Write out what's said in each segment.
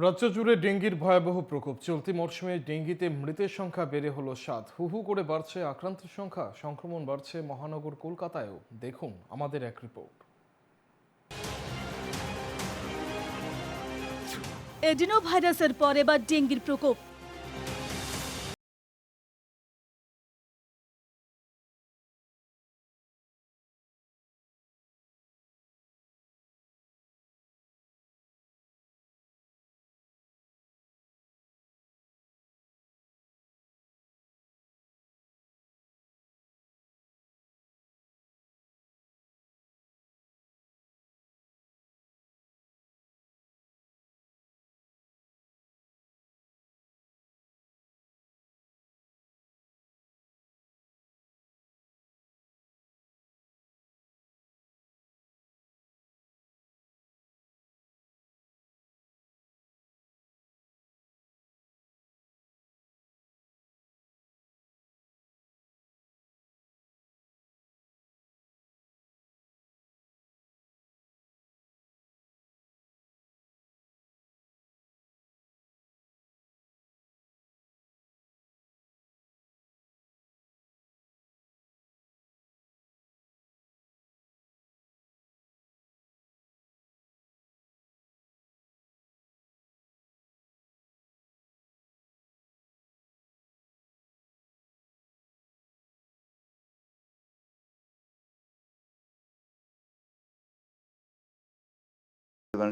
রাজ্য জুড়ে ডেঙ্গির ভয়াবহ প্রকোপ। চলতি মরশুমে ডেঙ্গিতে মৃতের সংখ্যা বেড়ে হলো 7। হু হু করে বাড়ছে আক্রান্তের সংখ্যা। সংক্রমণ বাড়ছে মহানগর কলকাতায়ও। দেখুন আমাদের এক রিপোর্ট। এডিনো ভাইরাসের পর এবার ডেঙ্গির প্রকোপ।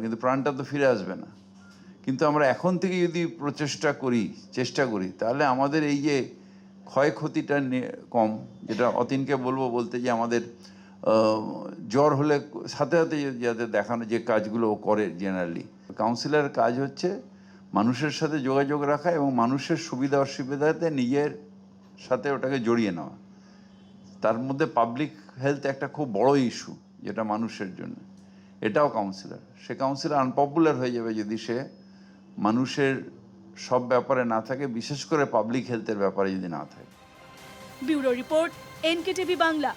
কিন্তু প্রাণটা তো ফিরে আসবে না। কিন্তু আমরা এখন থেকে যদি চেষ্টা করি তাহলে আমাদের এই যে ক্ষয়ক্ষতিটা কম, যেটা অতীনকে বলতে যে আমাদের জ্বর হলে সাথে সাথে যাতে দেখানো যে কাজগুলো ও করে জেনারেলি। কাউন্সিলরের কাজ হচ্ছে মানুষের সাথে যোগাযোগ রাখা এবং মানুষের সুবিধা অসুবিধাতে নিজের সাথে ওটাকে জড়িয়ে নেওয়া। তার মধ্যে পাবলিক হেলথ একটা খুব বড় ইস্যু, যেটা মানুষের জন্য। এটাও কাউন্সিলর। সে কাউন্সিলর আনপপুলার হয়ে যাবে যদি সে মানুষের সব ব্যাপারে না থাকে, বিশেষ করে পাবলিক হেলথের ব্যাপারে যদি না থাকে। Bureau report, NKTV Bangla.